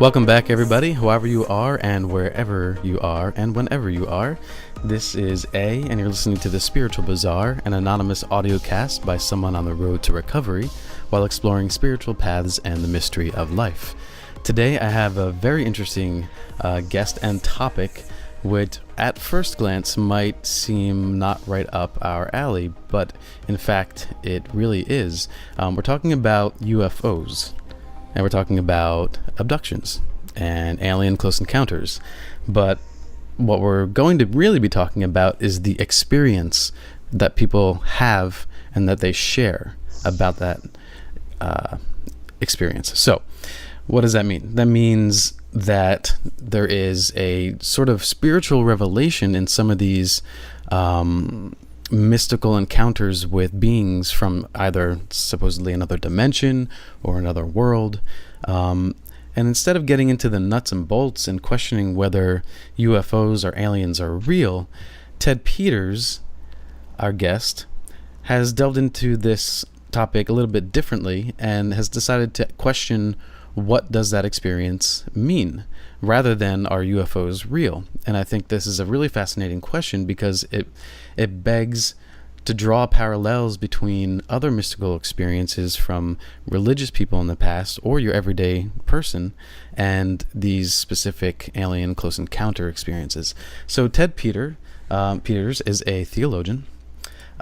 Welcome back, everybody, whoever you are and wherever you are and whenever you are. This is A, and you're listening to The Spiritual Bazaar, an anonymous audio cast by someone on the road to recovery while exploring spiritual paths and the mystery of life. Today, I have a very interesting guest and topic, which at first glance might seem not right up our alley, but in fact, it really is. We're talking about UFOs. And we're talking about abductions and alien close encounters. But what we're going to really be talking about is the experience that people have and that they share about that experience. So, what does that mean? That means that there is a sort of spiritual revelation in some of these mystical encounters with beings from either supposedly another dimension or another world. And instead of getting into the nuts and bolts and questioning whether UFOs or aliens are real, Ted Peters, our guest, has delved into this topic a little bit differently and has decided to question what does that experience mean, rather than are UFOs real? And I think this is a really fascinating question because it begs to draw parallels between other mystical experiences from religious people in the past or your everyday person and these specific alien close encounter experiences. So Ted Peters is a theologian.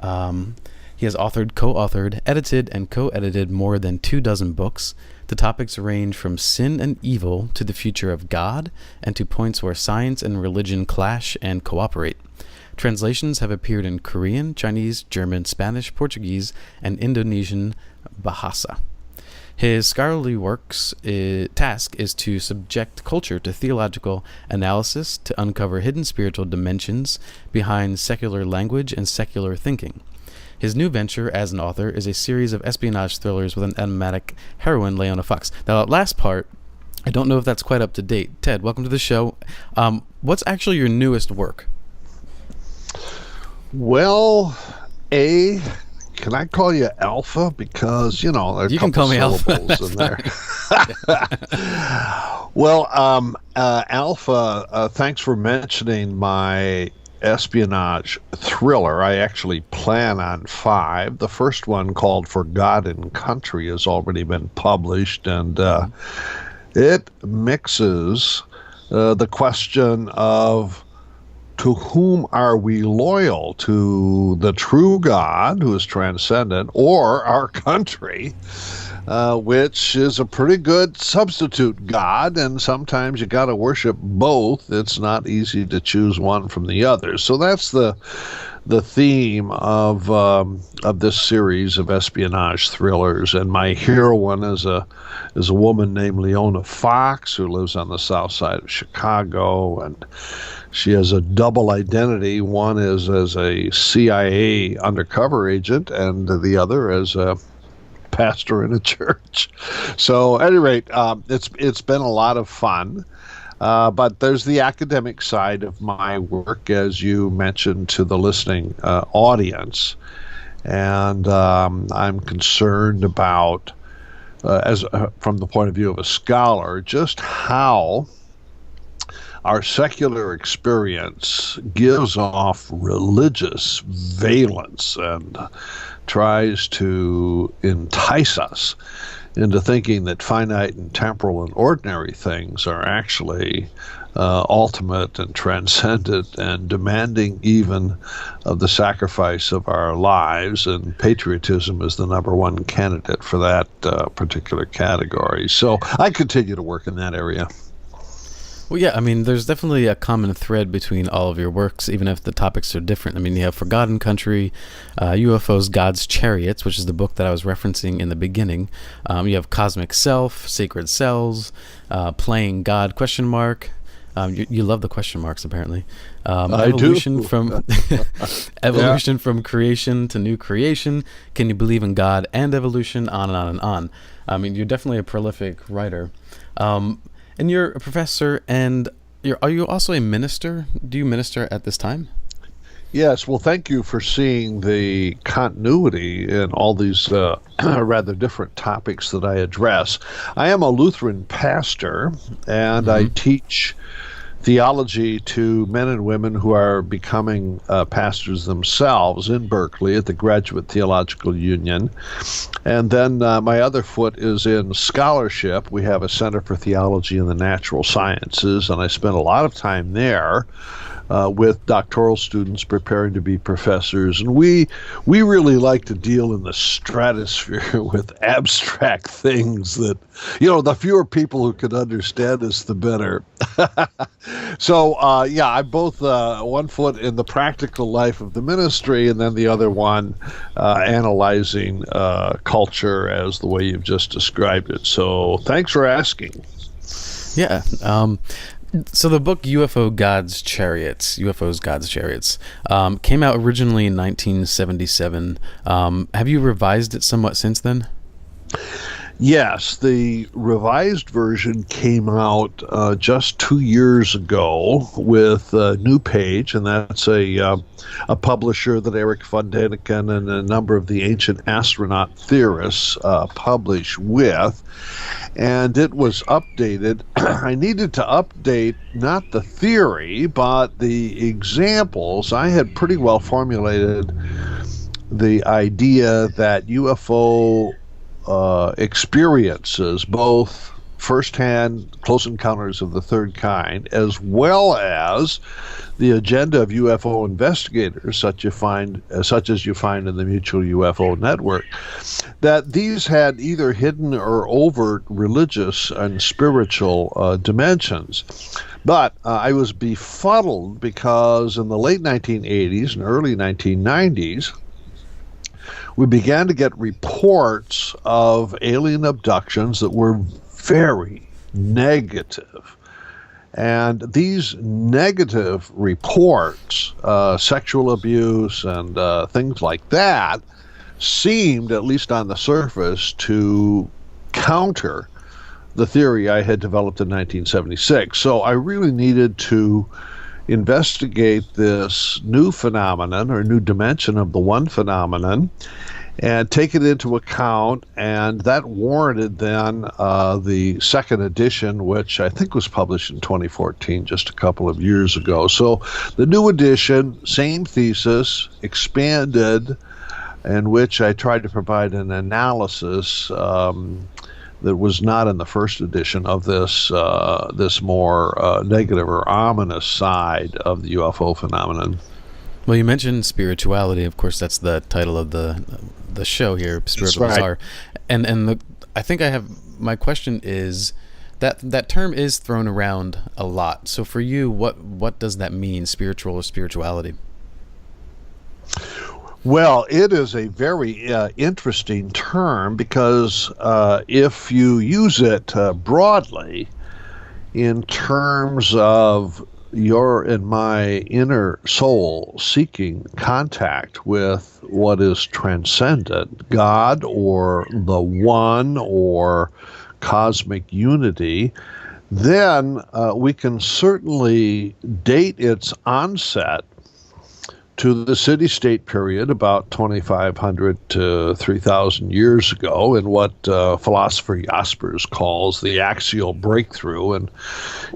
He has authored, co-authored, edited, and co-edited more than 24 books. The topics range from sin and evil to the future of God and to points where science and religion clash and cooperate. Translations have appeared in Korean, Chinese, German, Spanish, Portuguese, and Indonesian Bahasa. His scholarly task is to subject culture to theological analysis to uncover hidden spiritual dimensions behind secular language and secular thinking. His new venture as an author is a series of espionage thrillers with an enigmatic heroine, Leona Fox. Now, that last part, I don't know if that's quite up to date. Ted, welcome to the show. What's actually your newest work? Well, can I call you Alpha? Because, there are you can call me Alpha in there. Well, Alpha, thanks for mentioning my espionage thriller. I actually plan on 5. The first one, called For God and Country, has already been published, and it mixes the question of to whom are we loyal, to the true God who is transcendent, or our country, which is a pretty good substitute God, and sometimes you got to worship both. It's not easy to choose one from the other. So that's the theme of this series of espionage thrillers. And my heroine is a woman named Leona Fox, who lives on the south side of Chicago, and she has a double identity. One is as a CIA undercover agent, and the other as a pastor in a church. So at any rate, it's been a lot of fun. But there's the academic side of my work, as you mentioned to the listening audience. And I'm concerned about, from the point of view of a scholar, just how our secular experience gives off religious valence and tries to entice us into thinking that finite and temporal and ordinary things are actually ultimate and transcendent and demanding even of the sacrifice of our lives, and patriotism is the number one candidate for that particular category. So I continue to work in that area. Well, yeah, I mean, there's definitely a common thread between all of your works, even if the topics are different. I mean, you have For God and Country, UFOs, God's Chariots, which is the book that I was referencing in the beginning. You have Cosmic Self, Sacred Cells, Playing God, ? You love the question marks, apparently. Evolution do. From evolution from creation to new creation. Can you believe in God and evolution? On and on and on. I mean, you're definitely a prolific writer. And you're a professor, and are you also a minister? Do you minister at this time? Yes, well, thank you for seeing the continuity in all these rather different topics that I address. I am a Lutheran pastor, and I Hmm. teach theology to men and women who are becoming pastors themselves in Berkeley at the Graduate Theological Union. And then my other foot is in scholarship. We have a Center for Theology and the Natural Sciences, and I spend a lot of time there with doctoral students preparing to be professors. And we really like to deal in the stratosphere with abstract things that, the fewer people who can understand us, the better. So, yeah, I'm both one foot in the practical life of the ministry, and then the other one analyzing culture as the way you've just described it. So, thanks for asking. Yeah. So the book UFOs, God's Chariots, came out originally in 1977. Have you revised it somewhat since then? Yes, the revised version came out just 2 years ago with New Page, and that's a publisher that Eric von Däniken and a number of the ancient astronaut theorists publish with. And it was updated. I needed to update not the theory, but the examples. I had pretty well formulated the idea that UFO experiences, both firsthand close encounters of the third kind, as well as the agenda of UFO investigators, such as you find in the Mutual UFO Network, that these had either hidden or overt religious and spiritual dimensions. But I was befuddled because in the late 1980s and early 1990s, we began to get reports of alien abductions that were very negative. And these negative reports, sexual abuse and things like that, seemed, at least on the surface, to counter the theory I had developed in 1976. So I really needed to investigate this new phenomenon or new dimension of the one phenomenon and take it into account, and that warranted then the second edition, which I think was published in 2014, just a couple of years ago. So the new edition, same thesis, expanded, in which I tried to provide an analysis that was not in the first edition of this more negative or ominous side of the UFO phenomenon. Well, you mentioned spirituality. Of course, that's the title of the show here, Spiritual That's right. Bazaar. I think I have my question is that term is thrown around a lot. So for you, what does that mean, spiritual or spirituality? Well, it is a very interesting term because if you use it broadly in terms of your and my inner soul seeking contact with what is transcendent, God or the One or cosmic unity, then we can certainly date its onset to the city-state period about 2,500 to 3,000 years ago in what philosopher Jaspers calls the axial breakthrough. And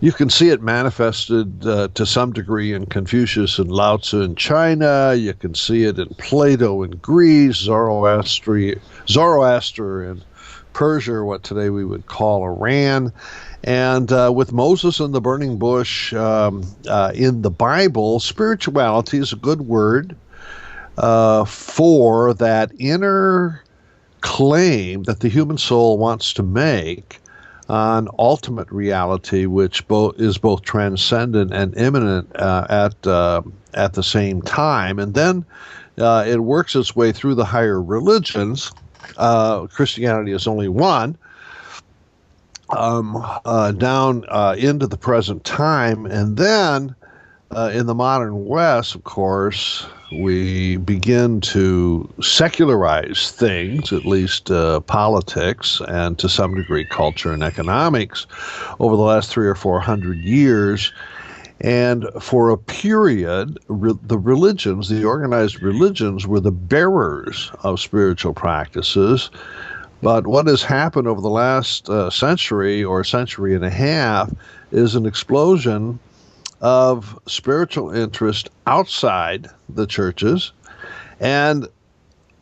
you can see it manifested to some degree in Confucius and Lao Tzu in China. You can see it in Plato in Greece, Zoroaster in Persia, what today we would call Iran. And with Moses and the burning bush in the Bible, spirituality is a good word for that inner claim that the human soul wants to make on ultimate reality, which is both transcendent and immanent at the same time. And then it works its way through the higher religions. Christianity is only one. Down into the present time. And then in the modern West, of course, we begin to secularize things, at least politics and to some degree culture and economics over the last 300 or 400 years. And for a period, the religions, the organized religions, were the bearers of spiritual practices. But what has happened over the last century or century and a half is an explosion of spiritual interest outside the churches. And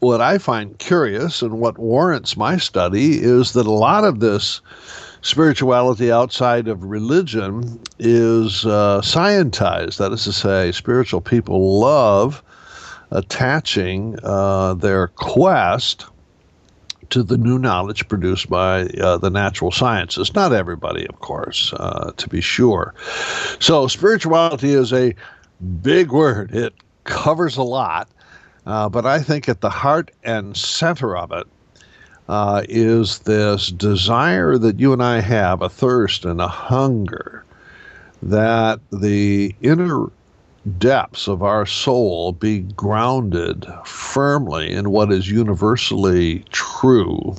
what I find curious and what warrants my study is that a lot of this spirituality outside of religion is scientized. That is to say, spiritual people love attaching their quest to the new knowledge produced by the natural sciences. Not everybody, of course, to be sure. So spirituality is a big word. It covers a lot. But I think at the heart and center of it is this desire that you and I have, a thirst and a hunger, that the inner depths of our soul be grounded firmly in what is universally true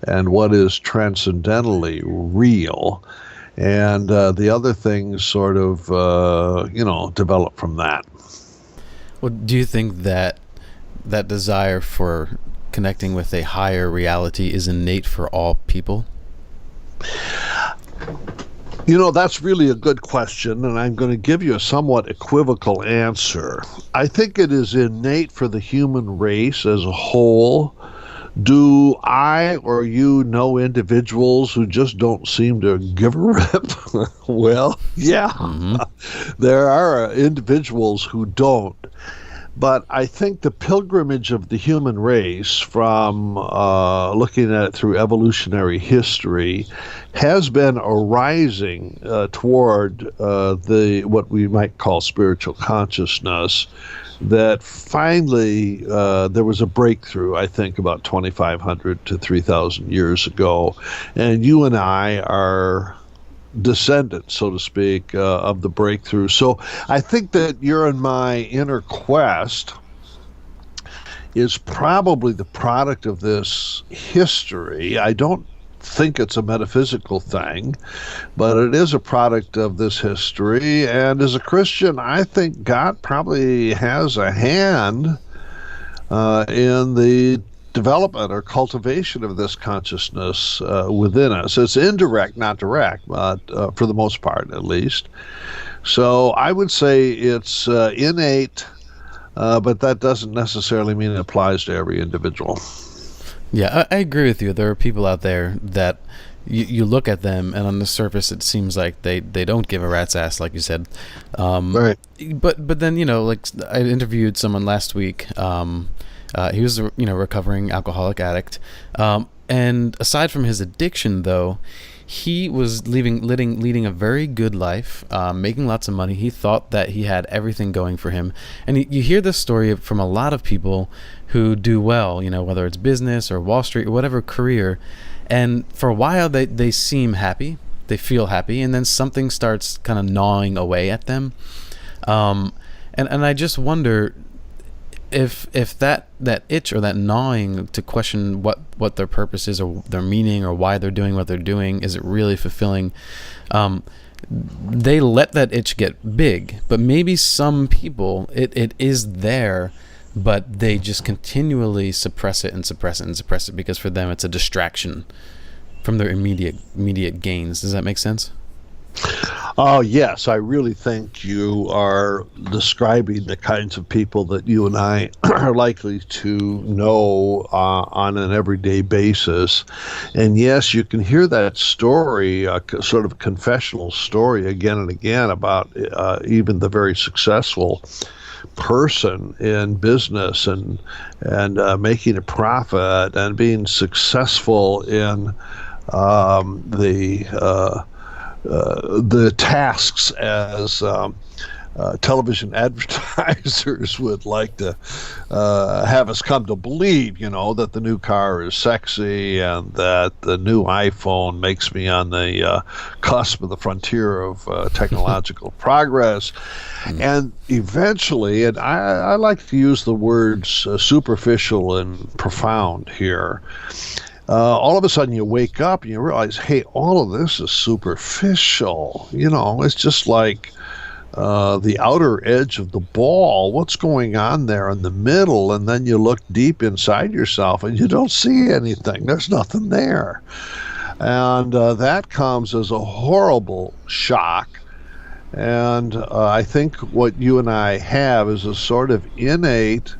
and what is transcendently real. And the other things sort of, develop from that. Well, do you think that desire for connecting with a higher reality is innate for all people? That's really a good question, and I'm going to give you a somewhat equivocal answer. I think it is innate for the human race as a whole. Do I or you know individuals who just don't seem to give a rip? Well, yeah. Mm-hmm. There are individuals who don't. But I think the pilgrimage of the human race, from looking at it through evolutionary history, has been a rising toward what we might call spiritual consciousness. That finally there was a breakthrough, I think, about 2,500 to 3,000 years ago, and you and I are descendants, so to speak, of the breakthrough. So I think that your and my inner quest is probably the product of this history. I don't think it's a metaphysical thing, but it is a product of this history. And as a Christian, I think God probably has a hand in the development or cultivation of this consciousness within us. It's indirect, not direct, but for the most part, at least. So I would say it's innate, but that doesn't necessarily mean it applies to every individual. Yeah, I agree with you. There are people out there that you look at them, and on the surface, it seems like they don't give a rat's ass, like you said. Right. But then, like I interviewed someone last week. He was a recovering alcoholic addict, and aside from his addiction, though, he was leading a very good life, making lots of money. He thought that he had everything going for him, and you hear this story from a lot of people who do well, whether it's business or Wall Street or whatever career, and for a while they seem happy, they feel happy, and then something starts kind of gnawing away at them, and I just wonder if that itch or that gnawing to question what their purpose is or their meaning or why they're doing what they're doing, is it really fulfilling? They let that itch get big, but maybe some people it is there, but they just continually suppress it and suppress it and suppress it because for them it's a distraction from their immediate gains. Does that make sense? Oh, yes. I really think you are describing the kinds of people that you and I are likely to know on an everyday basis. And yes, you can hear that story, sort of confessional story again and again about even the very successful person in business and making a profit and being successful in the tasks as television advertisers would like to have us come to believe, that the new car is sexy and that the new iPhone makes me on the cusp of the frontier of technological progress. And eventually, and I like to use the words superficial and profound here, all of a sudden you wake up and you realize, hey, all of this is superficial. It's just like the outer edge of the ball, what's going on there in the middle, and then you look deep inside yourself and you don't see anything. There's nothing there. And that comes as a horrible shock. And I think what you and I have is a sort of innate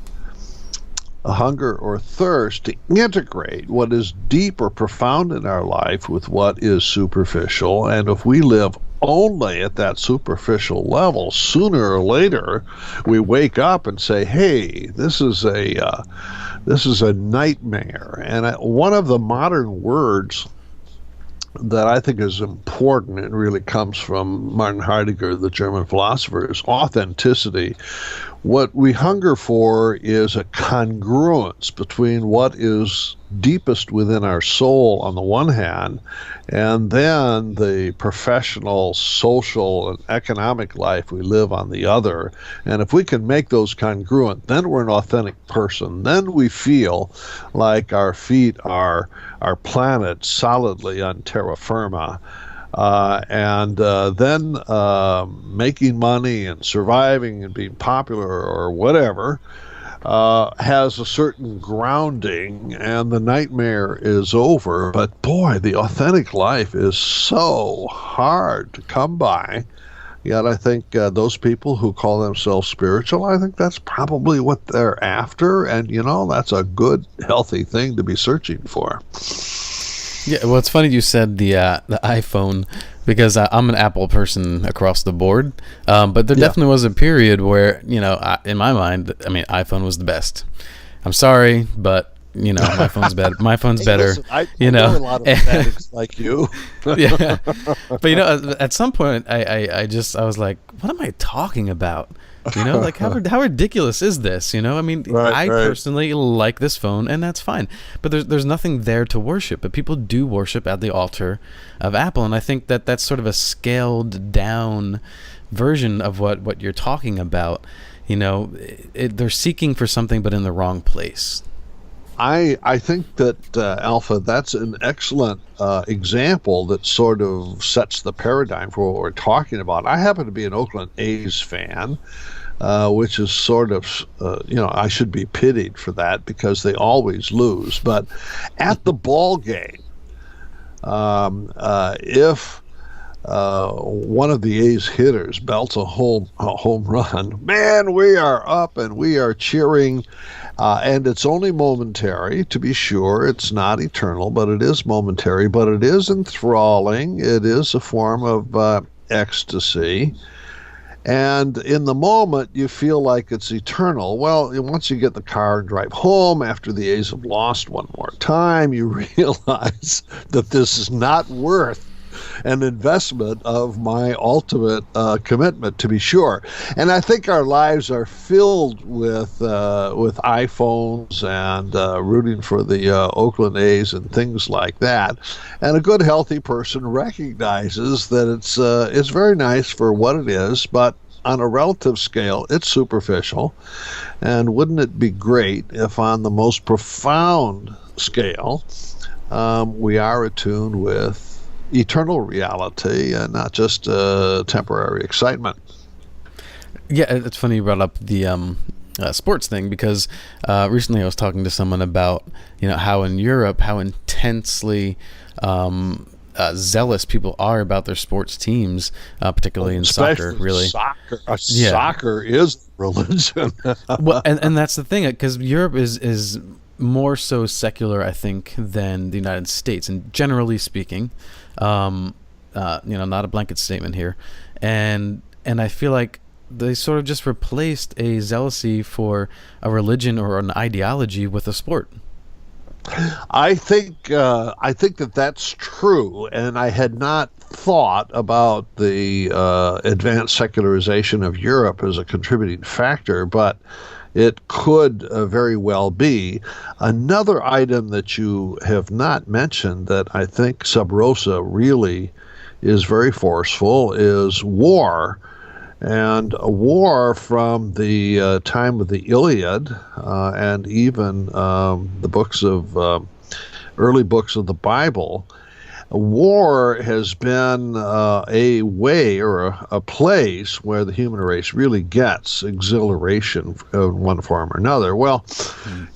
hunger or thirst to integrate what is deep or profound in our life with what is superficial. And if we live only at that superficial level, sooner or later we wake up and say, hey, this is a nightmare. And one of the modern words that I think is important and really comes from Martin Heidegger, the German philosopher, is authenticity. What we hunger for is a congruence between what is deepest within our soul on the one hand, and then the professional, social, and economic life we live on the other. And if we can make those congruent, then we're an authentic person. Then we feel like our feet are planted solidly on terra firma. And then making money and surviving and being popular or whatever has a certain grounding, and the nightmare is over. But boy, the authentic life is so hard to come by. Yet I think those people who call themselves spiritual, I think that's probably what they're after. And, that's a good, healthy thing to be searching for. Yeah, well, it's funny you said the iPhone, because I'm an Apple person across the board. But there definitely was a period where, in my mind, iPhone was the best. I'm sorry, but my phone's better. My phone's better. Listen, I know a lot of fanatics like you. Yeah, but at some point, I was like, what am I talking about? Like how ridiculous is this? I personally like this phone, and that's fine. But there's nothing there to worship. But people do worship at the altar of Apple, and I think that that's sort of a scaled down version of what you're talking about. They're seeking for something, but in the wrong place. I think that, Alpha, that's an excellent example that sort of sets the paradigm for what we're talking about. I happen to be an Oakland A's fan, which is sort of, I should be pitied for that because they always lose. But at the ball game, if one of the A's hitters belts a home run, man, we are up and we are cheering. And it's only momentary, to be sure. It's not eternal, but it is momentary. But it is enthralling. It is a form of ecstasy. And in the moment, you feel like it's eternal. Well, once you get in the car and drive home after the A's have lost one more time, you realize that this is not worth an investment of my ultimate commitment, to be sure. And I think our lives are filled with iPhones and rooting for the Oakland A's and things like that. And a good, healthy person recognizes that it's very nice for what it is, but on a relative scale, it's superficial. And wouldn't it be great if on the most profound scale, we are attuned with eternal reality and not just temporary excitement? Yeah, it's funny you brought up the sports thing, because recently I was talking to someone about how in Europe, how intensely zealous people are about their sports teams, particularly in especially soccer. Really, soccer is religion. Well, and that's the thing, because Europe is more so secular, I think, than the United States, and generally speaking, not a blanket statement here, and I feel like they sort of just replaced a zealousy for a religion or an ideology with a sport. I think that that's true, and I had not thought about the advanced secularization of Europe as a contributing factor, but it could very well be. Another item that you have not mentioned that I think sub rosa really is very forceful is war. And a war from the time of the Iliad and even the early books of the Bible War has been a way or a place where the human race really gets exhilaration in one form or another. Well,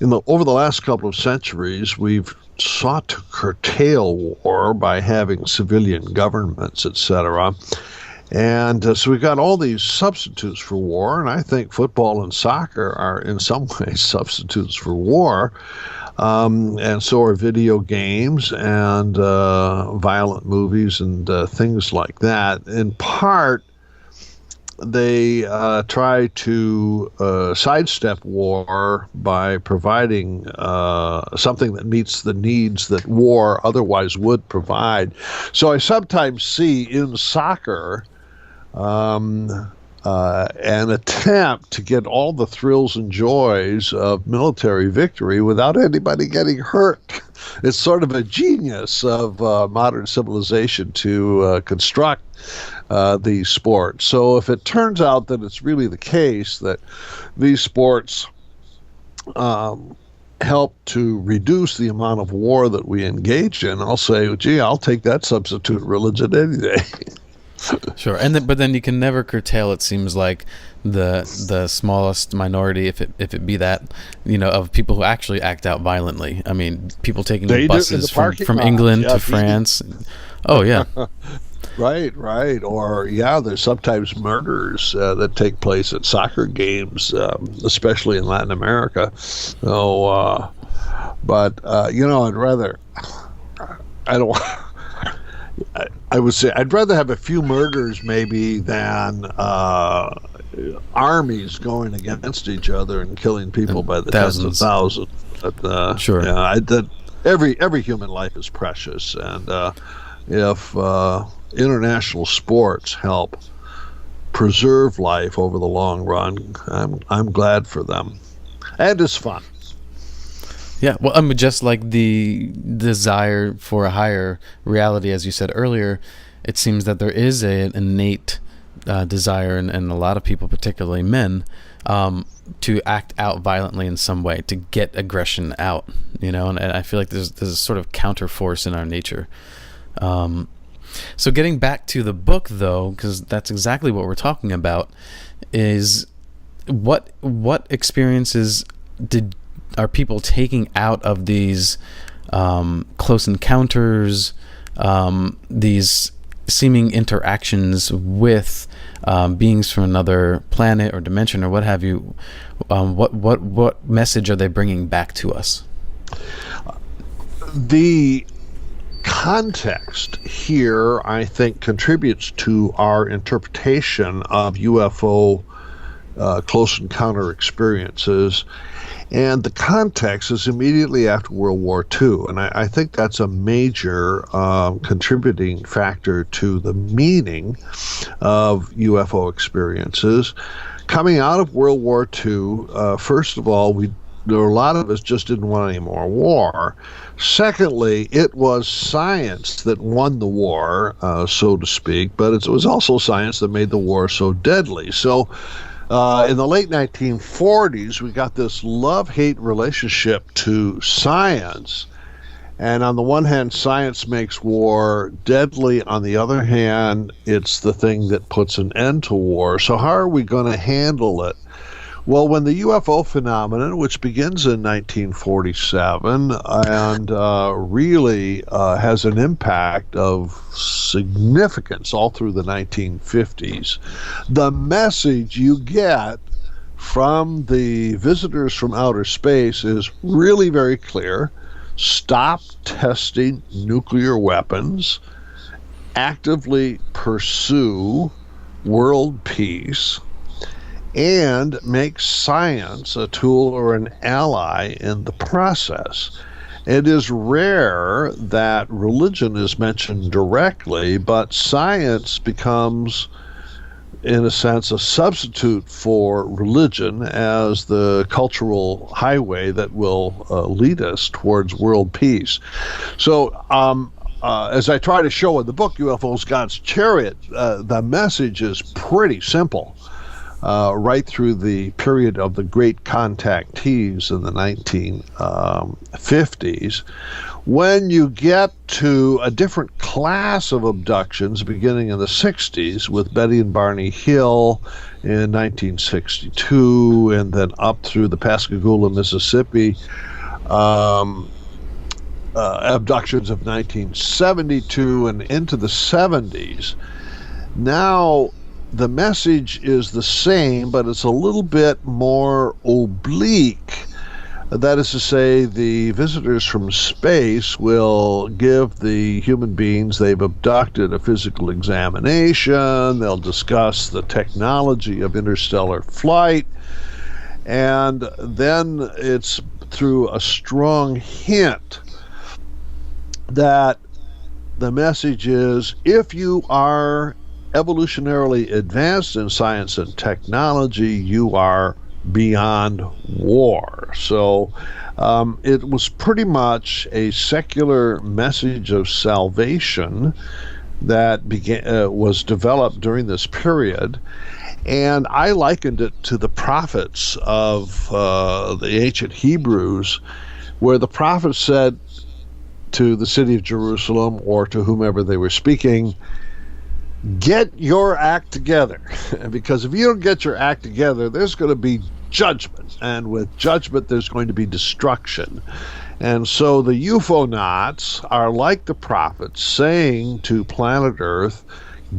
over the last couple of centuries, we've sought to curtail war by having civilian governments, etc. And so we've got all these substitutes for war, and I think football and soccer are in some ways substitutes for war. And so are video games and violent movies and things like that. In part, they try to sidestep war by providing something that meets the needs that war otherwise would provide. So I sometimes see in soccer an attempt to get all the thrills and joys of military victory without anybody getting hurt. It's sort of a genius of modern civilization to construct these sports. So if it turns out that it's really the case that these sports help to reduce the amount of war that we engage in, I'll say, gee, I'll take that substitute religion any day. Sure, but then you can never curtail. It seems like the smallest minority, if it be that, of people who actually act out violently. I mean, people taking the buses from England to France. Oh yeah, right. Or there's sometimes murders that take place at soccer games, especially in Latin America. So, but I'd rather. I don't. I would say I'd rather have a few murders maybe than armies going against each other and killing people by the tens of thousands. But, sure. Every human life is precious, and if international sports help preserve life over the long run, I'm glad for them, and it's fun. Yeah, well, I mean, just like the desire for a higher reality, as you said earlier, it seems that there is an innate desire in a lot of people, particularly men, to act out violently in some way, to get aggression out, and I feel like there's a sort of counterforce in our nature. So getting back to the book, though, because that's exactly what we're talking about, is what experiences are people taking out of these close encounters, these seeming interactions with beings from another planet or dimension or what have you? What message are they bringing back to us? The context here, I think, contributes to our interpretation of UFO close encounter experiences. And the context is immediately after World War II. And I think that's a major contributing factor to the meaning of UFO experiences. Coming out of World War II, first of all, there were a lot of us just didn't want any more war. Secondly, it was science that won the war, so to speak, but it was also science that made the war so deadly. So in the late 1940s, we got this love-hate relationship to science. And on the one hand, science makes war deadly. On the other hand, it's the thing that puts an end to war. So how are we going to handle it? Well, when the UFO phenomenon, which begins in 1947 and really has an impact of significance all through the 1950s, the message you get from the visitors from outer space is really very clear. Stop testing nuclear weapons, actively pursue world peace, and make science a tool or an ally in the process. It is rare that religion is mentioned directly, but science becomes, in a sense, a substitute for religion as the cultural highway that will lead us towards world peace. So, as I try to show in the book, UFOs, God's Chariot, the message is pretty simple. right through the period of the great contactees in the 1950s. When you get to a different class of abductions beginning in the 60s with Betty and Barney Hill in 1962, and then up through the Pascagoula, Mississippi, abductions of 1972 and into the 70s, now the message is the same, but it's a little bit more oblique. That is to say, the visitors from space will give the human beings they've abducted a physical examination. They'll discuss the technology of interstellar flight. And then it's through a strong hint that the message is, if you are evolutionarily advanced in science and technology, you are beyond war. So it was pretty much a secular message of salvation that was developed during this period. And I likened it to the prophets of the ancient Hebrews, where the prophets said to the city of Jerusalem, or to whomever they were speaking, get your act together. Because if you don't get your act together, there's going to be judgment. And with judgment, there's going to be destruction. And so the UFOnauts are like the prophets saying to planet Earth,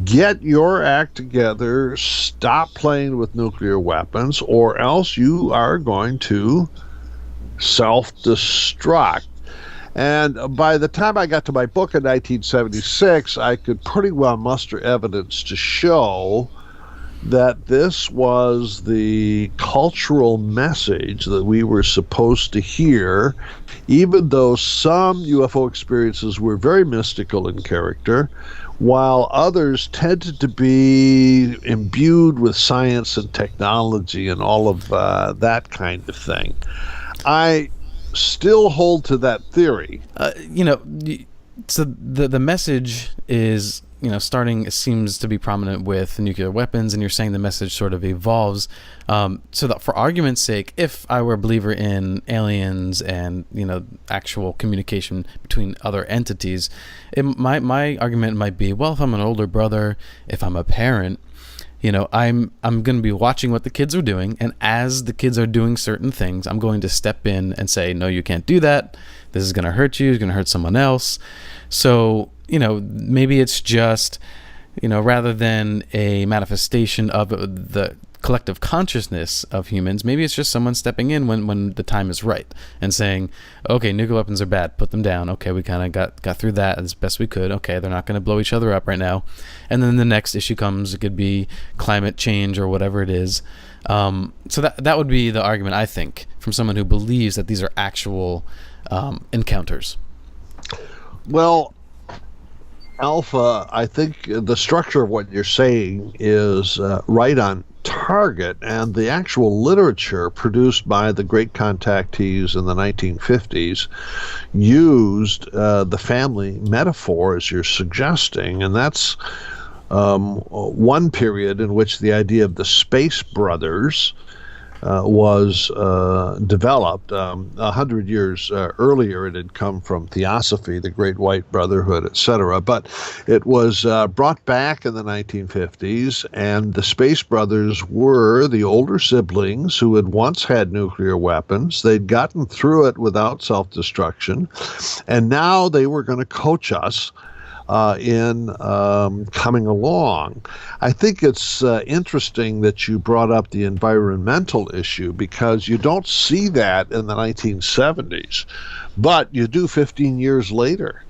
get your act together, stop playing with nuclear weapons, or else you are going to self-destruct. And by the time I got to my book in 1976, I could pretty well muster evidence to show that this was the cultural message that we were supposed to hear, even though some UFO experiences were very mystical in character, while others tended to be imbued with science and technology and all of that kind of thing. I still hold to that theory. So the message is, seems to be prominent with nuclear weapons, and you're saying the message sort of evolves. So that for argument's sake, if I were a believer in aliens and, actual communication between other entities, my argument might be, well, if I'm an older brother, if I'm a parent, I'm going to be watching what the kids are doing, and as the kids are doing certain things, I'm going to step in and say, no, you can't do that. This is going to hurt you. It's going to hurt someone else. So, maybe it's just, rather than a manifestation of the collective consciousness of humans, maybe it's just someone stepping in when the time is right and saying, okay, nuclear weapons are bad, put them down. Okay, we kind of got through that as best we could. Okay, they're not going to blow each other up right now. And then the next issue comes, it could be climate change or whatever it is. So that would be the argument, I think, from someone who believes that these are actual encounters. Well, Alpha, I think the structure of what you're saying is right on target, and the actual literature produced by the great contactees in the 1950s used the family metaphor as you're suggesting, and that's one period in which the idea of the Space Brothers was developed. 100 years earlier, it had come from Theosophy, the Great White Brotherhood, etc. But it was brought back in the 1950s, and the Space Brothers were the older siblings who had once had nuclear weapons. They'd gotten through it without self-destruction, and now they were going to coach us in coming along. I think it's interesting that you brought up the environmental issue, because you don't see that in the 1970s, but you do 15 years later.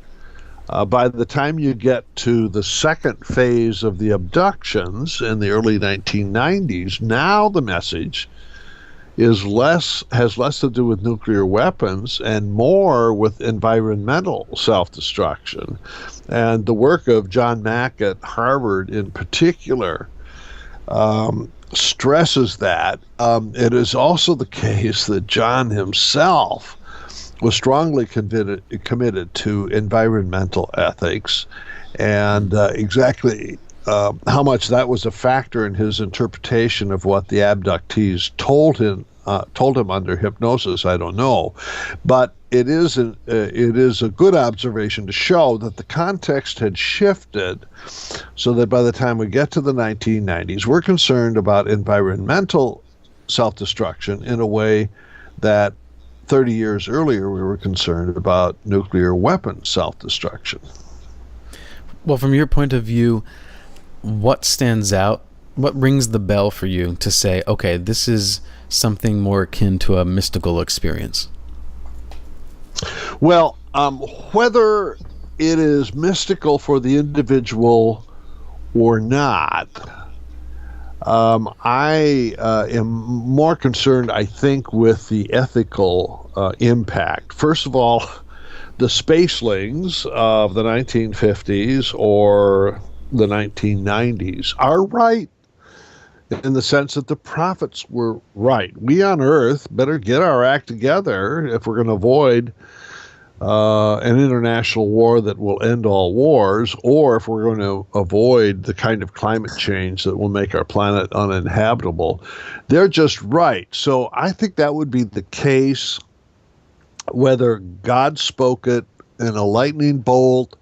By the time you get to the second phase of the abductions in the early 1990s, now the message has less to do with nuclear weapons and more with environmental self-destruction. And the work of John Mack at Harvard in particular stresses that. It is also the case that John himself was strongly committed to environmental ethics, and exactly how much that was a factor in his interpretation of what the abductees told him under hypnosis, I don't know. But it is a good observation to show that the context had shifted, so that by the time we get to the 1990s, we're concerned about environmental self-destruction in a way that 30 years earlier we were concerned about nuclear weapon self-destruction. Well, from your point of view, what stands out? What rings the bell for you to say, okay, this is something more akin to a mystical experience? Well, whether it is mystical for the individual or not, I am more concerned, I think, with the ethical impact. First of all, the spacelings of the 1950s or the 1990s are right, in the sense that the prophets were right. We on Earth better get our act together if we're going to avoid an international war that will end all wars, or if we're going to avoid the kind of climate change that will make our planet uninhabitable. They're just right. So I think that would be the case whether God spoke it in a lightning bolt,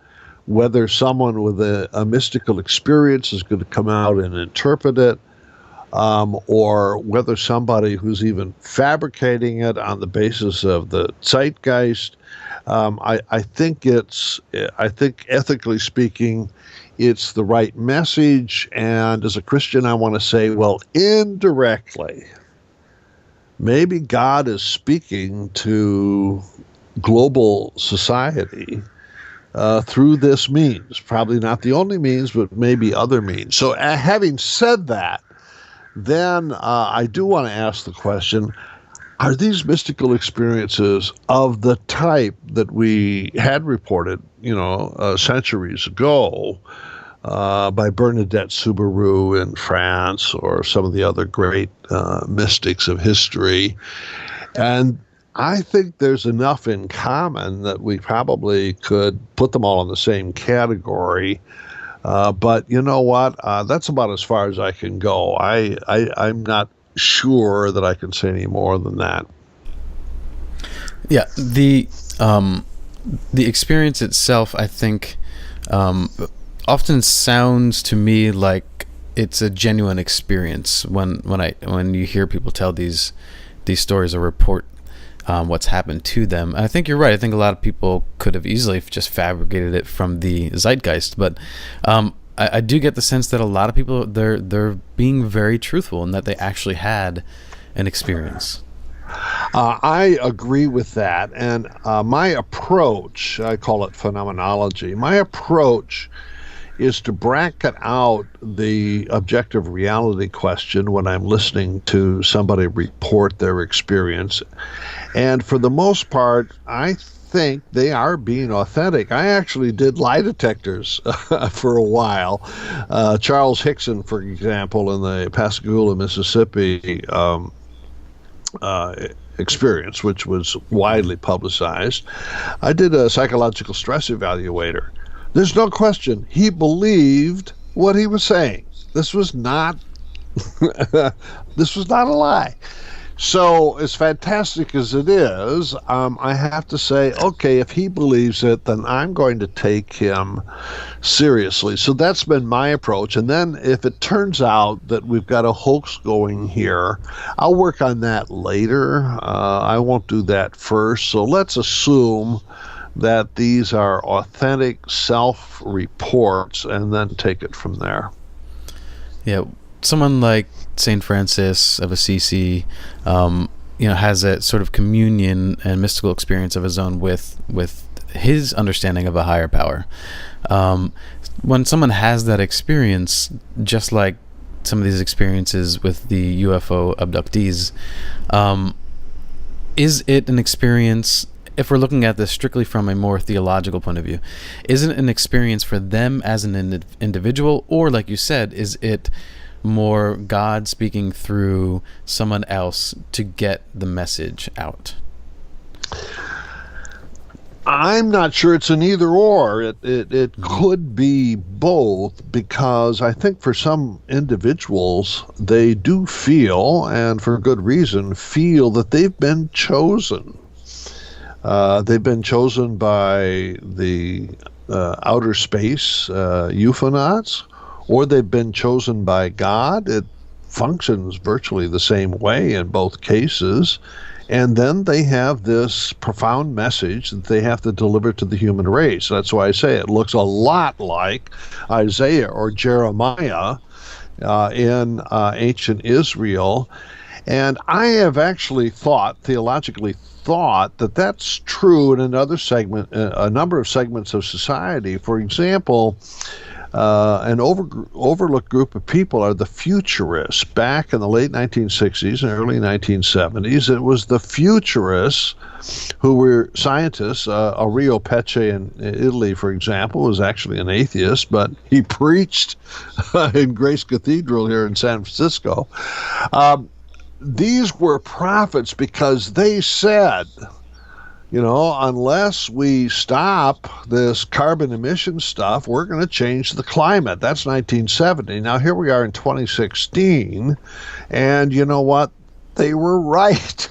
whether someone with a mystical experience is going to come out and interpret it, or whether somebody who's even fabricating it on the basis of the zeitgeist. I think ethically speaking, it's the right message. And as a Christian, I want to say, well, indirectly, maybe God is speaking to global society through this means. Probably not the only means, but maybe other means. So having said that, then I do want to ask the question, are these mystical experiences of the type that we had reported, centuries ago by Bernadette Soubirous in France or some of the other great mystics of history? And I think there's enough in common that we probably could put them all in the same category. But you know what? That's about as far as I can go. I'm not sure that I can say any more than that. Yeah, the experience itself, I think, often sounds to me like it's a genuine experience when you hear people tell these stories or report what's happened to them. And I think you're right. I think a lot of people could have easily just fabricated it from the zeitgeist, but I do get the sense that a lot of people, they're being very truthful and that they actually had an experience. I agree with that. And my approach, I call it phenomenology, my approach is to bracket out the objective reality question when I'm listening to somebody report their experience. And for the most part, I think they are being authentic. I actually did lie detectors for a while. Charles Hickson, for example, in the Pascagoula, Mississippi experience, which was widely publicized, I did a psychological stress evaluator. There's no question he believed what he was saying. This was not this was not a lie. So as fantastic as it is, I have to say, okay, if he believes it, then I'm going to take him seriously. So that's been my approach. And then if it turns out that we've got a hoax going here, I'll work on that later. I won't do that first. So let's assume that these are authentic self-reports and then take it from there. Yeah, someone like St. Francis of Assisi, has a sort of communion and mystical experience of his own with his understanding of a higher power. When someone has that experience, just like some of these experiences with the UFO abductees, is it an experience? If we're looking at this strictly from a more theological point of view, is it an experience for them as an individual, or like you said, is it more God speaking through someone else to get the message out? I'm not sure it's an either or. It could be both, because I think for some individuals, they do feel, and for good reason, feel that they've been chosen. They've been chosen by the outer space euphonauts, or they've been chosen by God. It functions virtually the same way in both cases. And then they have this profound message that they have to deliver to the human race. That's why I say it looks a lot like Isaiah or Jeremiah in ancient Israel. And I have actually theologically thought, that that's true in a number of segments of society. For example, an overlooked group of people are the futurists. Back in the late 1960s and early 1970s, it was the futurists who were scientists. Arrio Pece in Italy, for example, was actually an atheist, but he preached in Grace Cathedral here in San Francisco. These were prophets because they said, unless we stop this carbon emission stuff, we're going to change the climate. That's 1970. Now, here we are in 2016, and you know what? They were right.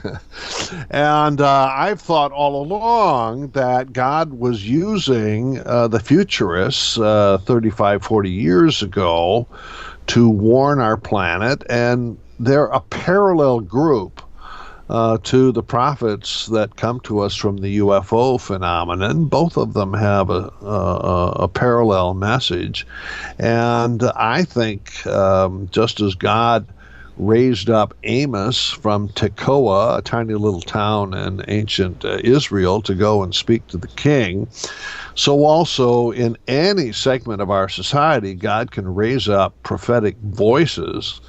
And I've thought all along that God was using the futurists 35, 40 years ago to warn our planet, and they're a parallel group to the prophets that come to us from the UFO phenomenon. Both of them have a parallel message. And I think just as God raised up Amos from Tekoa, a tiny little town in ancient Israel, to go and speak to the king, so also in any segment of our society, God can raise up prophetic voices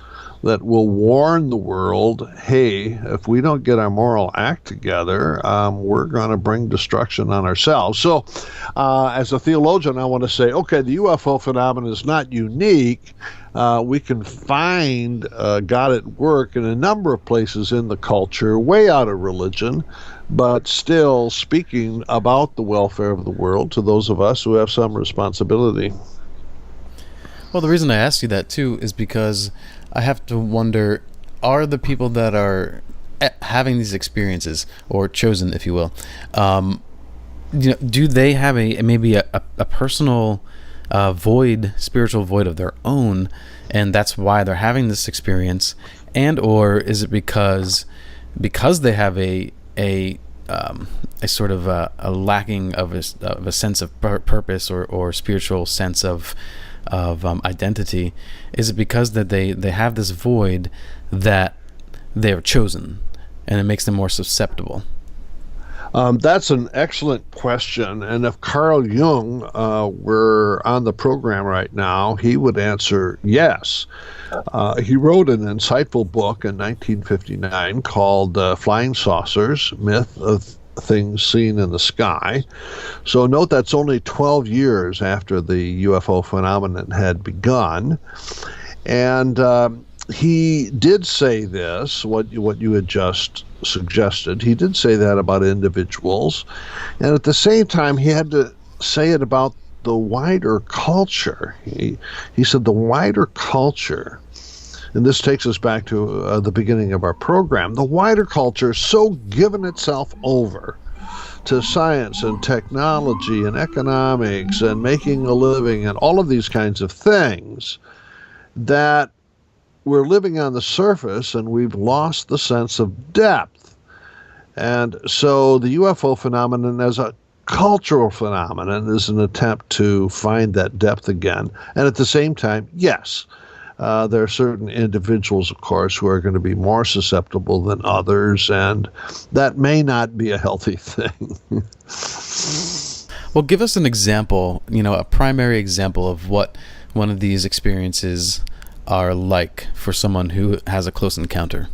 that will warn the world, hey, if we don't get our moral act together, we're going to bring destruction on ourselves. So as a theologian, I want to say, okay, the UFO phenomenon is not unique. We can find God at work in a number of places in the culture, way out of religion, but still speaking about the welfare of the world to those of us who have some responsibility. Well, the reason I asked you that, too, is because I have to wonder, are the people that are having these experiences, or chosen, if you will, do they have maybe a personal void, spiritual void of their own, and that's why they're having this experience, and or is it because they have a sort of a lacking of a sense of purpose or spiritual sense of identity? Is it because that they have this void that they're chosen, and it makes them more susceptible? That's an excellent question, and if Carl Jung were on the program right now, he would answer yes. He wrote an insightful book in 1959 called Flying Saucers, Myth of Things Seen in the Sky. So note that's only 12 years after the UFO phenomenon had begun. And he did say this, what you had just suggested. He did say that about individuals. And at the same time, he had to say it about the wider culture. He said the wider culture, and this takes us back to the beginning of our program, the wider culture so given itself over to science and technology and economics and making a living and all of these kinds of things, that we're living on the surface and we've lost the sense of depth. And so the UFO phenomenon as a cultural phenomenon is an attempt to find that depth again. And at the same time, yes, there are certain individuals, of course, who are going to be more susceptible than others, and that may not be a healthy thing. Well, give us an example, a primary example of what one of these experiences are like for someone who has a close encounter.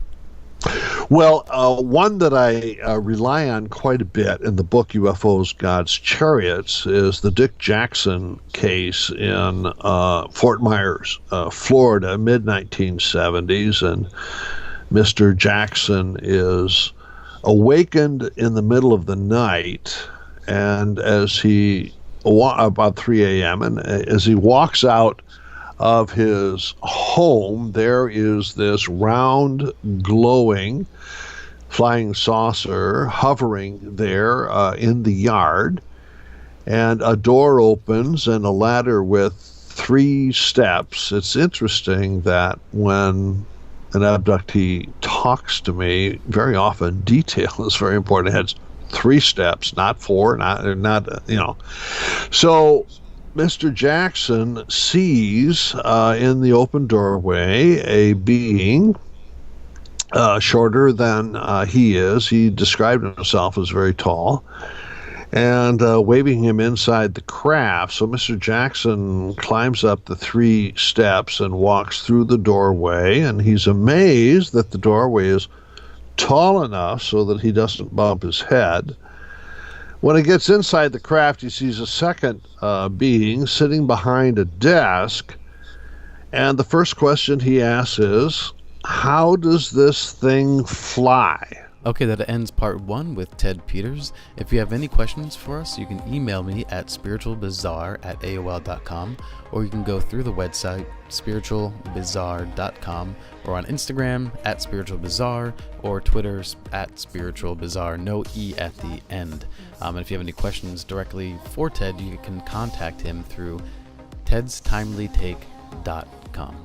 Well, one that I rely on quite a bit in the book UFOs, God's Chariots is the Dick Jackson case in Fort Myers, Florida, mid-1970s. And Mr. Jackson is awakened in the middle of the night and as he about 3 a.m. and as he walks out of his home, there is this round, glowing flying saucer hovering there in the yard, and a door opens and a ladder with 3 steps. It's interesting that when an abductee talks to me, very often detail is very important. It has 3 steps, not 4, not you know. So Mr. Jackson sees in the open doorway a being shorter than he is. He described himself as very tall, and waving him inside the craft. So Mr. Jackson climbs up the 3 steps and walks through the doorway, and he's amazed that the doorway is tall enough so that he doesn't bump his head. When he gets inside the craft, he sees a second being sitting behind a desk, and the first question he asks is, how does this thing fly? Okay, that ends part 1 with Ted Peters. If you have any questions for us, you can email me at spiritualbizarre@aol.com, or you can go through the website spiritualbizarre.com, or on Instagram at spiritualbizarre, or Twitter at spiritualbizarre, no E at the end. And if you have any questions directly for Ted, you can contact him through tedstimelytake.com.